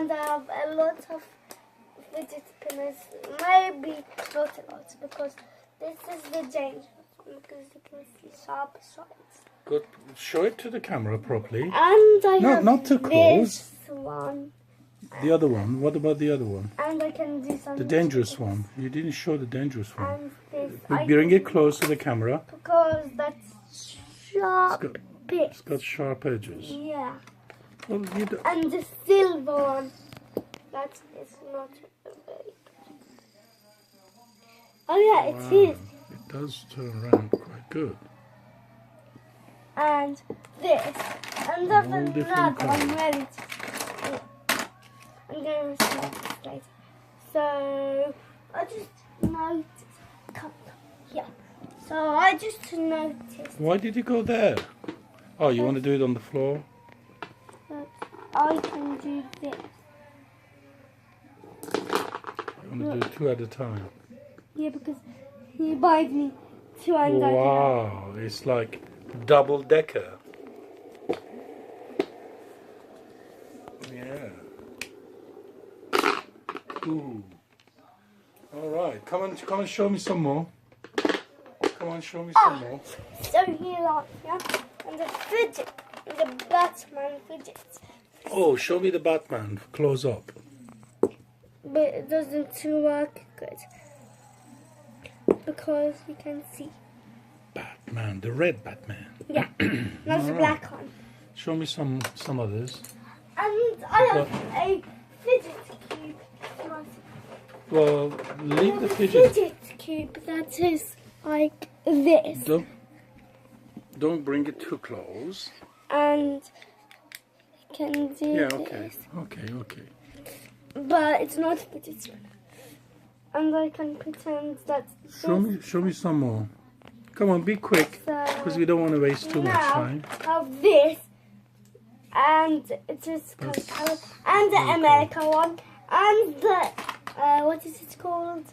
and I have a lot of fidget spinners. Maybe not a lot, because this is the dangerous one, because you can see sharp sides. Good. Show it to the camera properly. And I have not too close. this one. The other one. What about the other one? And I can do something. The dangerous one. You didn't show the dangerous one. And this. Bring it close to the camera. Because that's sharp. It's got sharp edges. Yeah. Well, you And the silver one. That is not very good. Oh yeah, it is. It does turn around quite good. And this. And there's All different another one colours. ready to. I'm going to start this later. So I just noticed. Come here. So I just noticed Why did you go there? Oh, you want to do it on the floor? that I can do this. You want to do 2 at a time? Yeah, because he buys me 2 and Wow, it's like double decker. Yeah. Ooh. All right, come and show me some more. Come on, show me some more. So here are and the fidget, the Batman fidget. Oh, show me the Batman close up. But it doesn't work good because you can see. Batman, the red Batman. Yeah, not the black one. Show me some others. And I have a fidget cube. Well, leave the fidget fidget. cube that is like this. Don't bring it too close. And you can do Yeah, this. okay. But it's not fidget spinner. And I can pretend that Show me some more. Come on, be quick, because we don't want to waste too much time. I have this, and it is color, and the America one, and the what is it called?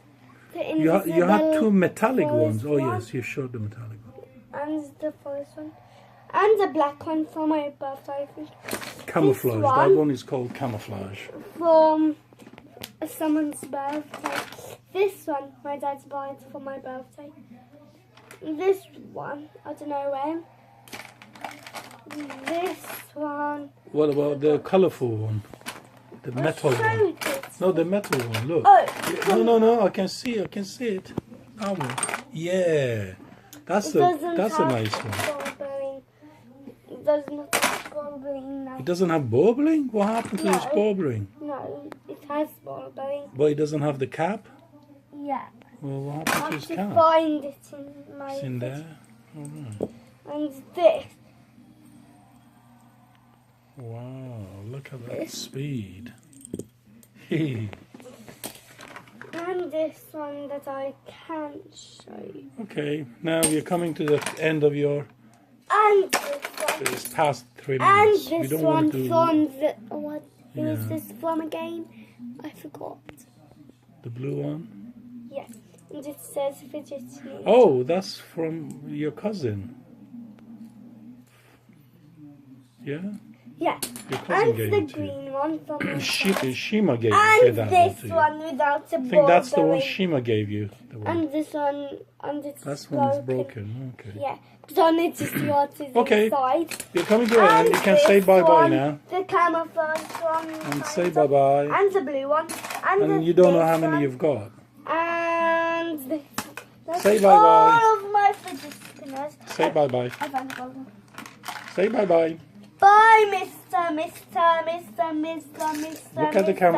The You had 2 metallic forest ones. Oh one, yes, you showed the metallic one. and the forest one, and the black one for my birthday. I think. Camouflage. That one is called camouflage. From someone's birthday. This one, my dad's bought it for my birthday. This one, I don't know when. This one. What about the colourful one? The metal one. No, the metal one. Look. Oh, No. I can see it. That one. Yeah. That's a nice one. It does not have ball bearing now. It doesn't have burbling? What happened to its burbling? No, it has ball bearing. But it doesn't have the cap? Yeah. Well, what I happened to have its to cap? find it in my. It's in there. All right. And this. Wow, look at that speed. And this one that I can't show you. Okay, now we're coming to the end of your... And this one. It's past 3 And minutes. We this don't one want to do from the... What is Yeah. this from again? I forgot. the blue one. Yes. And it says fidget spinner. Oh, that's from your cousin. Yeah? Yeah. Your cousin And gave the it to you. green one from my Shima gave And that this to you. one without the I think that's the one bordering. Shima gave you. The one. And this one, and it's That's one is broken. Okay. Yeah, because I need to see what is Okay. inside. You're coming to an end. You can this say bye-bye one, now. The camouflage one. And say bye-bye. And the blue one. And you don't know how many you've got. And this. That's Say bye-bye. all of my fidget spinners. Say bye-bye. I found the gold one. Say bye-bye. Bye, Mr. Look at the camera.